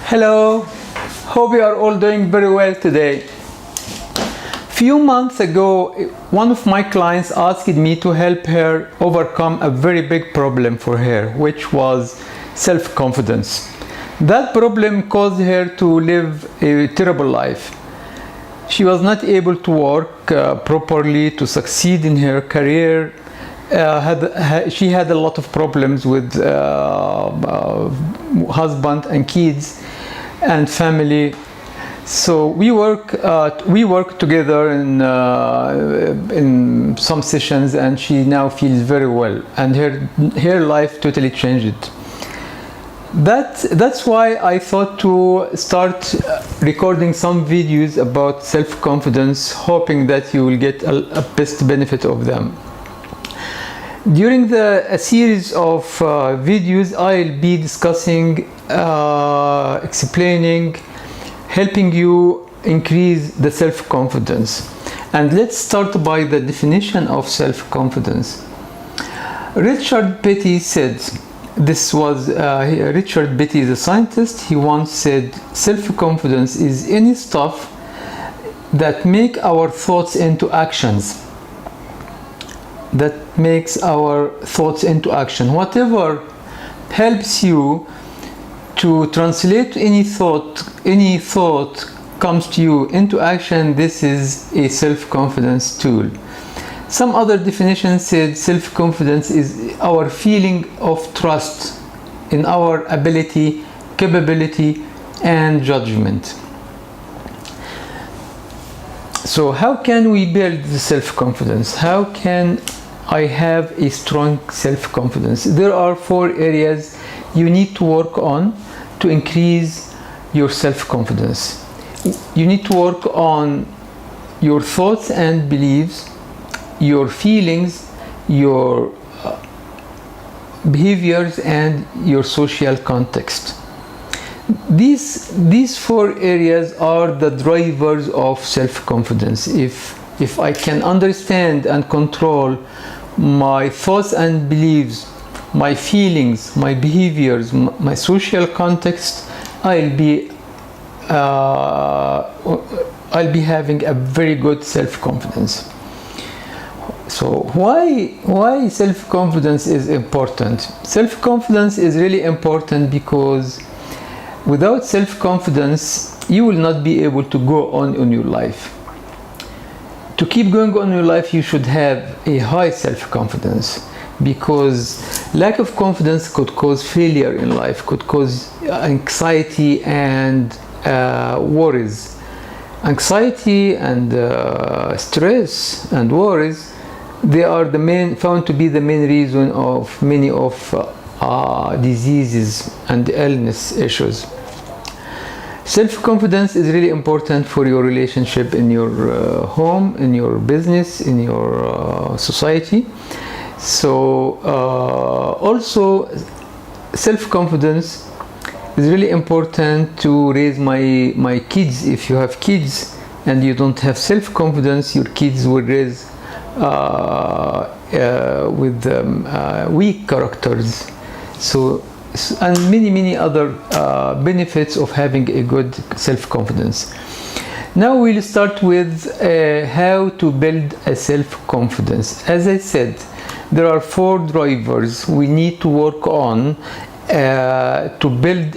Hello, hope you are all doing very well today. Few months ago, one of my clients asked me to help her overcome a very big problem for her, which was self-confidence. That problem caused her to live a terrible life. She was not able to work properly, to succeed in her career. She had a lot of problems with husband and kids and family. So we work together in some sessions, and she now feels very well, and her life totally changed. That's why I thought to start recording some videos about self-confidence, hoping that you will get a best benefit of them. During a series of videos, I'll be discussing, explaining, helping you increase the self-confidence. And let's start by the definition of self-confidence. Richard Petty said, Richard Petty is a scientist. He once said, self-confidence is any stuff that make our thoughts into actions. That makes our thoughts into action. Whatever helps you to translate any thought comes to you into action, this is a self-confidence tool. Some other definitions said self-confidence is our feeling of trust in our ability, capability, and judgment. So how can we build the self-confidence? How can I have a strong self-confidence? There are 4 areas you need to work on to increase your self-confidence. You need to work on your thoughts and beliefs, your feelings, your behaviors, and your social context. These 4 areas are the drivers of self-confidence. If I can understand and control my thoughts and beliefs, my feelings, my behaviors, my social context, I'll be having a very good self-confidence. So why self-confidence is important? Self-confidence is really important because without self-confidence, you will not be able to go on in your life. To keep going on in your life, you should have a high self-confidence, because lack of confidence could cause failure in life, could cause anxiety and worries. Anxiety and stress and worries, they are found to be the main reason of many of diseases and illness issues. Self-confidence is really important for your relationship in your home, in your business, in your society. So also self-confidence is really important to raise my kids. If you have kids and you don't have self-confidence, your kids will raise with weak characters. And many other benefits of having a good self-confidence. Now we'll start with how to build a self-confidence. As I said, there are 4 drivers we need to work on to build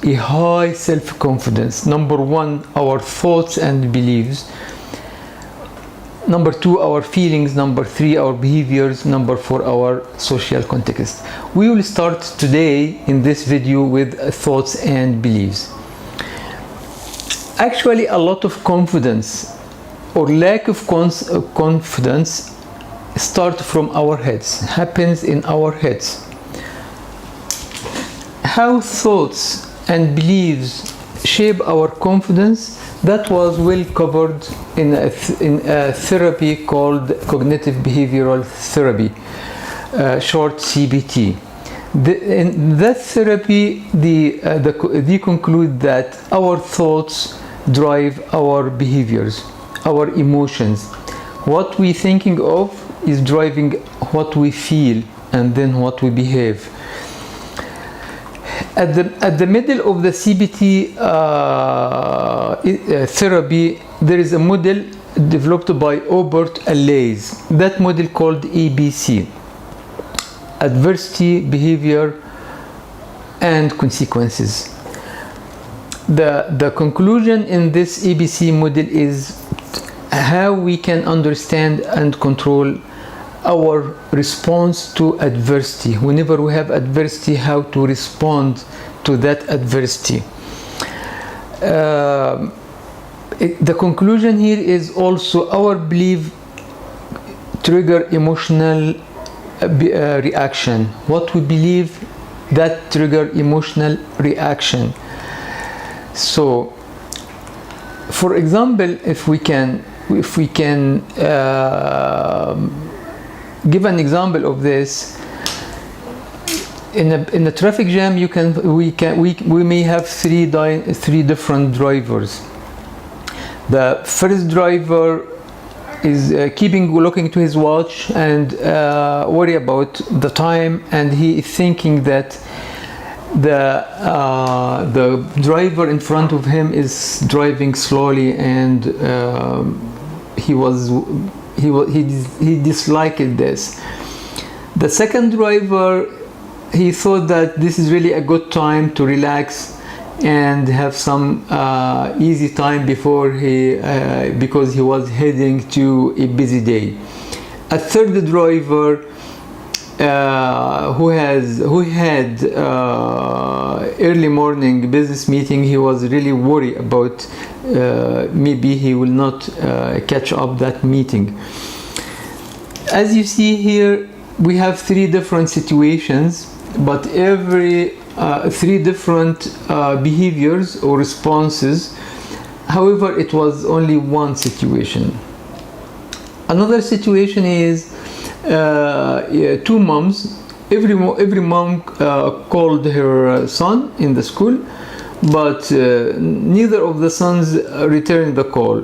a high self-confidence. Number 1, our thoughts and beliefs. Number 2, our feelings. Number 3, our behaviors. Number 4, our social context. We will start today in this video with thoughts and beliefs. Actually, a lot of confidence or lack of confidence starts from our heads, happens in our heads. How thoughts and beliefs shape our confidence, that was well covered in a therapy called cognitive behavioral therapy, short CBT. In that therapy, they conclude that our thoughts drive our behaviors, our emotions. What we're thinking of is driving what we feel and then what we behave. At the middle of the CBT therapy, there is a model developed by Aubert and Lays. That model called ABC, adversity, behavior, and consequences. The conclusion in this ABC model is how we can understand and control our response to adversity. Whenever we have adversity, how to respond to that adversity. The conclusion here is also our belief trigger emotional reaction. What we believe, that trigger emotional reaction. So, for example, if we can give an example of this, in a traffic jam, we may have three different drivers. The first driver is looking to his watch and worry about the time, and he is thinking that the driver in front of him is driving slowly, and he disliked this. The second driver, he thought that this is really a good time to relax and have some easy time before because he was heading to a busy day. A third driver who had early morning business meeting, he was really worried about maybe he will not catch up that meeting. As you see here, we have three different situations, but every three different behaviors or responses. However, it was only one situation. Another situation is two moms. Every mom called her son in the school, but neither of the sons returned the call.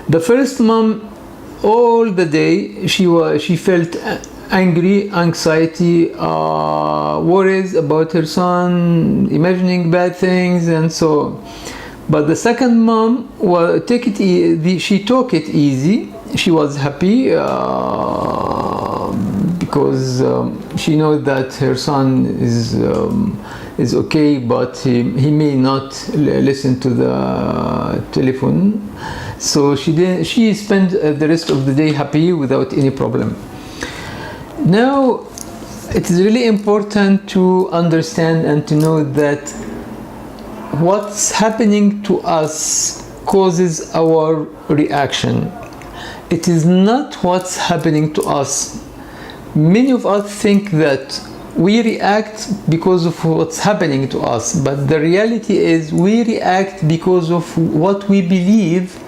The first mom, all the day she felt angry, anxiety, worries about her son, imagining bad things, and so on. But the second mom, she took it easy. She was happy because she knows that her son is okay, but he may not listen to the telephone. So she spent the rest of the day happy without any problem. Now, it is really important to understand and to know that what's happening to us causes our reaction. It is not what's happening to us. Many of us think that we react because of what's happening to us, but the reality is we react because of what we believe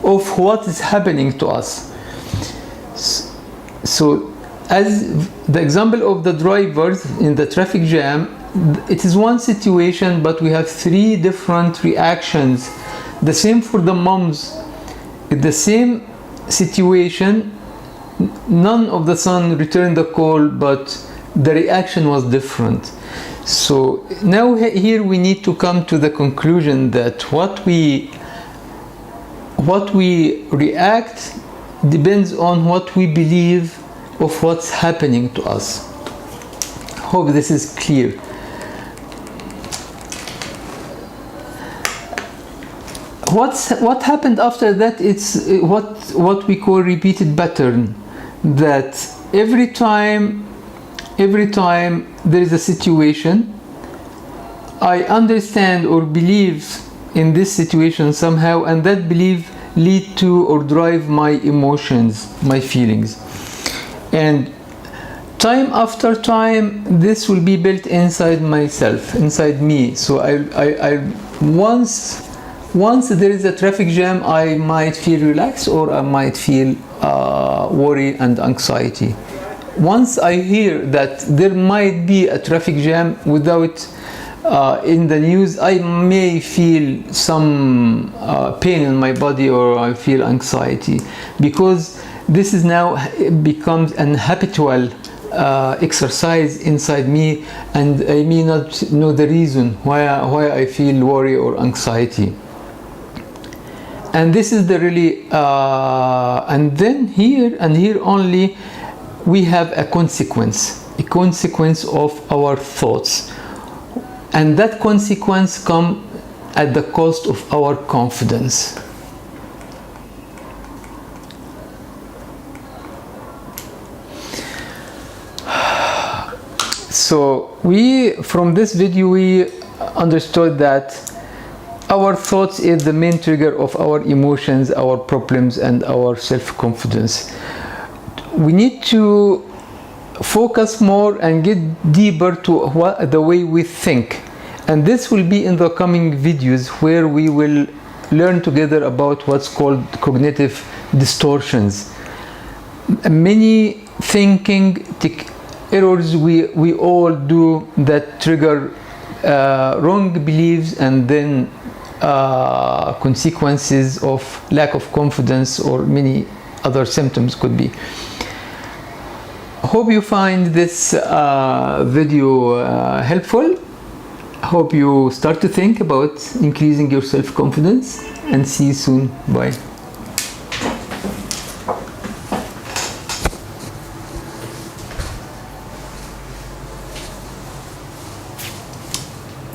of what is happening to us. So, as the example of the drivers in the traffic jam, it is one situation, but we have three different reactions. The same for the moms. In the same situation, none of the sons returned the call, but the reaction was different. So now here we need to come to the conclusion that what we react depends on what we believe of what's happening to us. Hope this is clear. What happened after that? It's what we call repeated pattern. That every time there is a situation, I understand or believe in this situation somehow, and that belief lead to or drive my emotions, my feelings. And time after time, this will be built inside myself, inside me. So I once there is a traffic jam, I might feel relaxed or I might feel worry and anxiety. Once I hear that there might be a traffic jam without in the news, I may feel some pain in my body or I feel anxiety, because this is now becomes an habitual exercise inside me, and I may not know the reason why I feel worry or anxiety. And this is the really and then here only we have a consequence of our thoughts, and that consequence come at the cost of our confidence. So from this video we understood that our thoughts is the main trigger of our emotions, our problems, and our self-confidence. We need to focus more and get deeper to the way we think, and this will be in the coming videos, where we will learn together about what's called cognitive distortions. Many thinking errors we all do that trigger wrong beliefs, and then consequences of lack of confidence, or many other symptoms could be. Hope you find this video helpful. Hope you start to think about increasing your self-confidence, and see you soon. Bye.